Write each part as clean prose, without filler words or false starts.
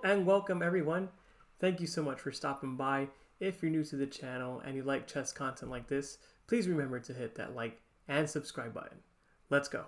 and welcome everyone. Thank you so much for stopping by. If you're new to the channel and you like chess content like this, please remember to hit that like and subscribe button. Let's go.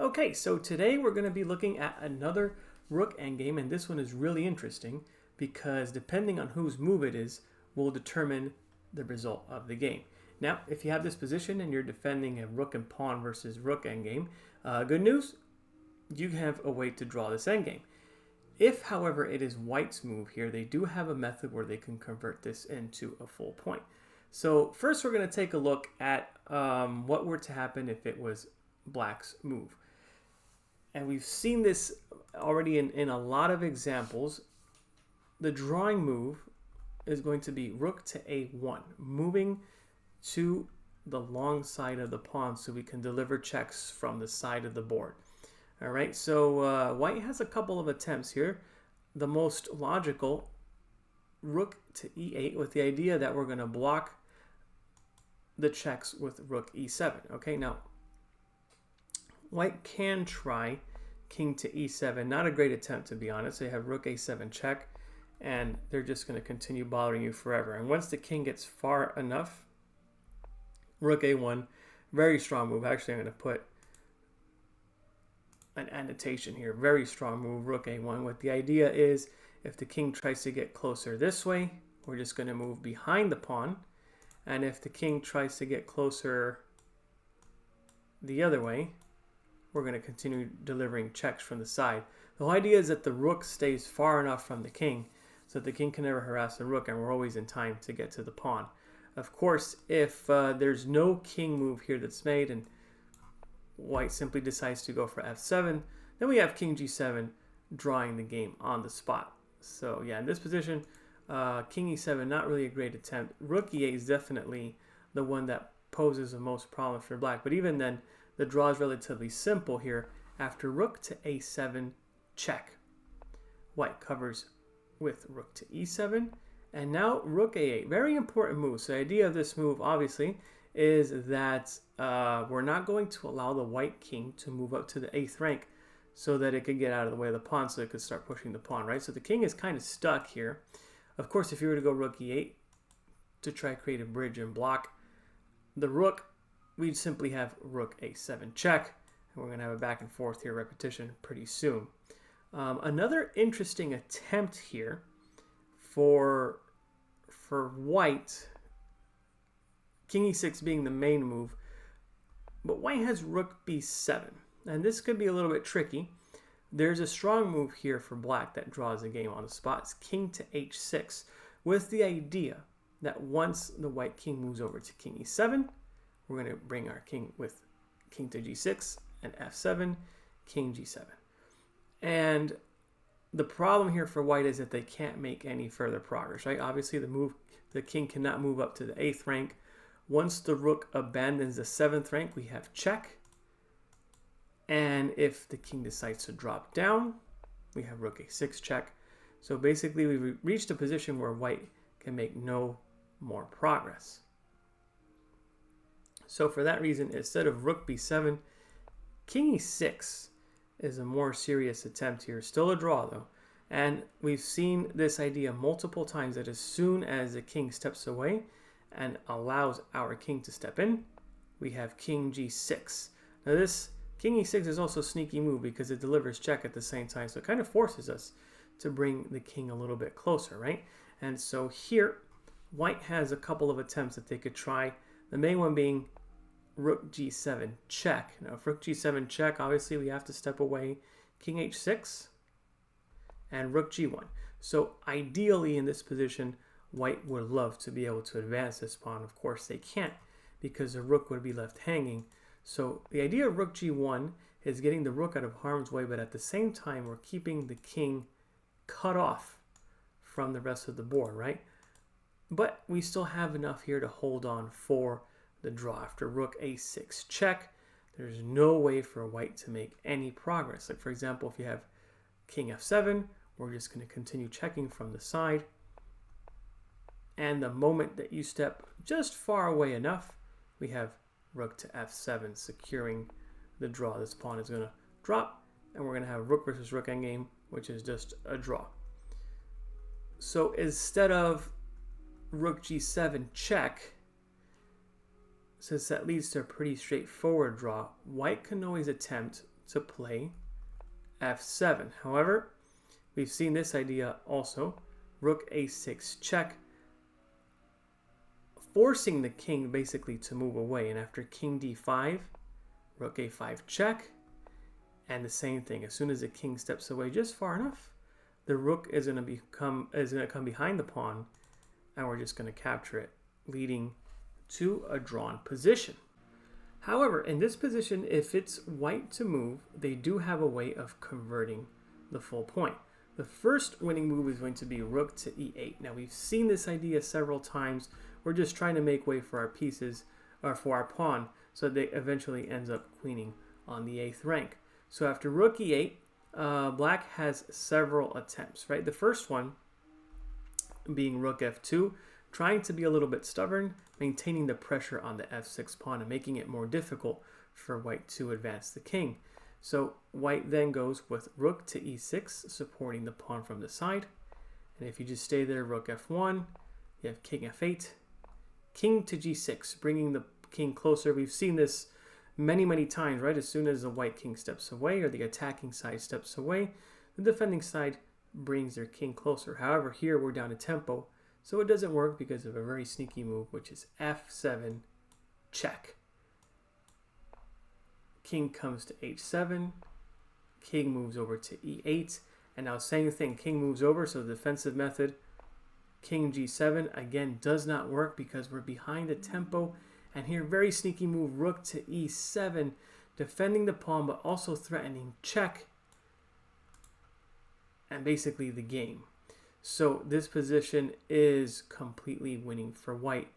Okay, so today we're going to be looking at another Rook endgame, and this one is really interesting because depending on whose move it is will determine the result of the game. Now, if you have this position and you're defending a Rook and Pawn versus Rook endgame, good news, you have a way to draw this endgame. If, however, it is White's move here, they do have a method where they can convert this into a full point. So first we're going to take a look at what were to happen if it was Black's move. And we've seen this already in a lot of examples. The drawing move is going to be Rook to A1, moving to the long side of the pawn so we can deliver checks from the side of the board. All right, so White has a couple of attempts here. The most logical, Rook to E8, with the idea that we're going to block the checks with Rook E7. Okay, now White can try King to E7. Not a great attempt, to be honest. They have Rook A7 check, and they're just going to continue bothering you forever. And once the king gets far enough, Rook A1, very strong move. Actually, I'm going to put an annotation here. Very strong move, Rook A1. What the idea is, if the king tries to get closer this way, we're just going to move behind the pawn. And if the king tries to get closer the other way, we're going to continue delivering checks from the side. The whole idea is that the rook stays far enough from the king so that the king can never harass the rook, and we're always in time to get to the pawn. Of course, if there's no king move here that's made and White simply decides to go for F7, then we have King G7 drawing the game on the spot. So yeah, in this position, King E7, not really a great attempt. Rook E8 is definitely the one that poses the most problems for Black. But even then, the draw is relatively simple here. After Rook to A7 check, White covers with Rook to E7, and now Rook A8. Very important move. So the idea of this move, obviously, is that we're not going to allow the White king to move up to the 8th rank so that it could get out of the way of the pawn so it could start pushing the pawn, right? So the king is kind of stuck here. Of course, if you were to go Rook E8 to try to create a bridge and block the rook, we'd simply have Rook A7 check, and we're going to have a back and forth here, repetition pretty soon. Another interesting attempt here for White, King E6 being the main move, but White has Rook B7, and this could be a little bit tricky. There's a strong move here for Black that draws the game on the spot. It's King to H6, with the idea that once the White king moves over to King E7, we're going to bring our king with King to G6 and F7, King G7. And the problem here for White is that they can't make any further progress, right? Obviously, the king cannot move up to the 8th rank. Once the rook abandons the 7th rank, we have check. And if the king decides to drop down, we have Rook A6 check. So basically, we've reached a position where White can make no more progress. So for that reason, instead of Rook B7, King E6 is a more serious attempt here. Still a draw, though. And we've seen this idea multiple times that as soon as the king steps away and allows our king to step in, we have King G6. Now this King E6 is also a sneaky move because it delivers check at the same time, so it kind of forces us to bring the king a little bit closer, right? And so here, White has a couple of attempts that they could try. The main one being Rook G7 check. Now if Rook G7 check, obviously we have to step away. King H6 and Rook G1. So ideally in this position, White would love to be able to advance this pawn. Of course they can't because the rook would be left hanging. So the idea of Rook G1 is getting the rook out of harm's way, but at the same time we're keeping the king cut off from the rest of the board, right? But we still have enough here to hold on for the draw. After Rook A6 check, there's no way for White to make any progress. Like for example, if you have King F7, we're just going to continue checking from the side. And the moment that you step just far away enough, we have Rook to F7 securing the draw. This pawn is going to drop, and we're going to have Rook versus Rook endgame which is just a draw. So instead of rook g7 check, since that leads to a pretty straightforward draw, white can always attempt to play f7. However, we've seen this idea also, rook a6 check, forcing the king basically to move away. And after king d5, rook a5 check, and the same thing. As soon as the king steps away just far enough, the rook is going to come behind the pawn, and we're just going to capture it, leading to a drawn position. However, in this position, if it's white to move, they do have a way of converting the full point. The first winning move is going to be rook to e8. Now, we've seen this idea several times. We're just trying to make way for our pieces, or for our pawn, so that it eventually ends up queening on the 8th rank. So after rook e8, black has several attempts, right? The first one being rook f2, trying to be a little bit stubborn, maintaining the pressure on the f6 pawn and making it more difficult for white to advance the king. So white then goes with rook to e6, supporting the pawn from the side. And if you just stay there, rook f1, you have king f8, king to g6, bringing the king closer. We've seen this many times, right? As soon as the white king steps away, or the attacking side steps away, the defending side brings their king closer. However, here we're down a tempo, so it doesn't work because of a very sneaky move, which is f7 check. King comes to h7, king moves over to e8, and now same thing, king moves over, so the defensive method, king g7, again does not work because we're behind the tempo. And here, very sneaky move, rook to e7, defending the pawn, but also threatening check, and basically the game. So this position is completely winning for white.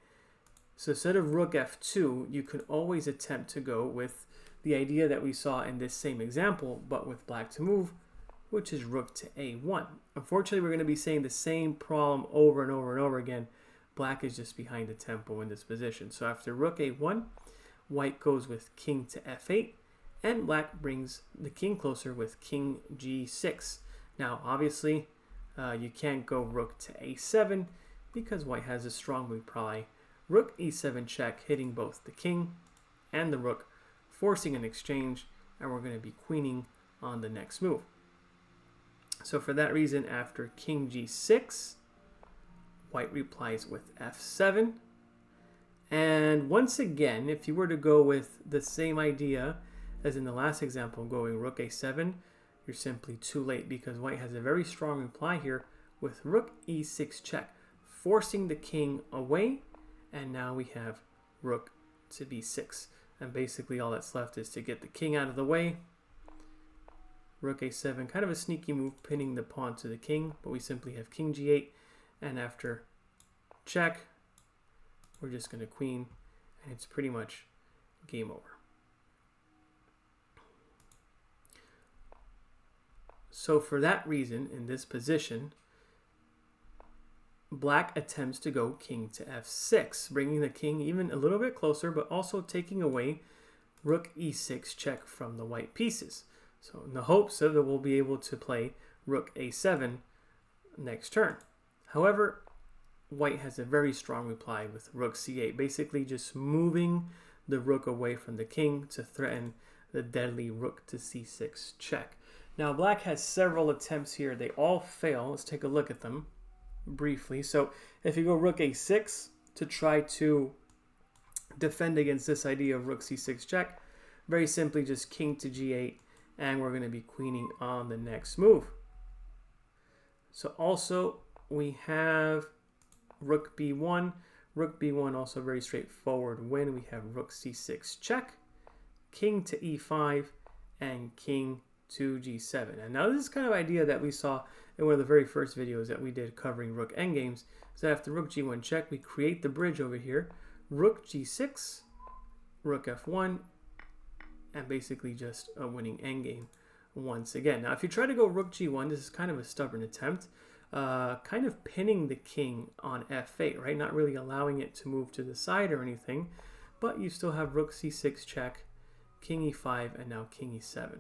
So instead of rook f2, you could always attempt to go with the idea that we saw in this same example, but with black to move, which is rook to a1. Unfortunately, we're going to be saying the same problem over and over and over again. Black is just behind the tempo in this position. So after rook a1, white goes with king to f8, and black brings the king closer with king g6. Now, obviously, you can't go rook to a7 because white has a strong reply. Rook e7 check, hitting both the king and the rook, forcing an exchange, and we're going to be queening on the next move. So for that reason, after king g6, white replies with f7. And once again, if you were to go with the same idea as in the last example, going rook a7, you're simply too late because white has a very strong reply here with rook e6 check, forcing the king away. And now we have rook to b6. And basically all that's left is to get the king out of the way. Rook a7, kind of a sneaky move, pinning the pawn to the king, but we simply have king g8. And after check, we're just going to queen, and it's pretty much game over. So for that reason, in this position, black attempts to go king to f6, bringing the king even a little bit closer, but also taking away rook e6 check from the white pieces. So in the hopes of that we'll be able to play rook a7 next turn. However, white has a very strong reply with rook c8, basically just moving the rook away from the king to threaten the deadly rook to c6 check. Now black has several attempts here. They all fail. Let's take a look at them briefly. So if you go rook a6 to try to defend against this idea of rook c6 check, very simply just king to g8, and we're going to be queening on the next move. So also we have rook b1. Rook b1 also very straightforward win. We have rook c6 check, king to e5, and king to g7. And now this is kind of idea that we saw in one of the very first videos that we did covering rook endgames. So after rook g1 check, we create the bridge over here. Rook g6, rook f1, and basically just a winning endgame once again. Now if you try to go rook g1, this is kind of a stubborn attempt. Kind of pinning the king on f8, right? Not really allowing it to move to the side or anything, but you still have rook c6 check, king e5, and now king e7.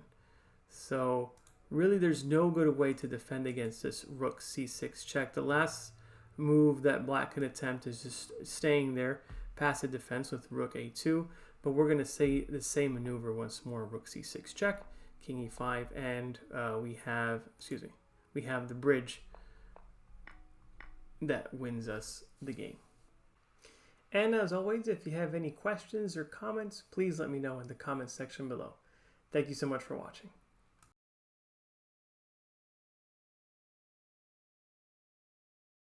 So really there's no good way to defend against this rook c6 check. The last move that black can attempt is just staying there, passive defense with rook a2, but we're going to say the same maneuver once more, rook c6 check, king e5, and we have the bridge that wins us the game. And as always, if you have any questions or comments, please let me know in the comments section below. Thank you so much for watching.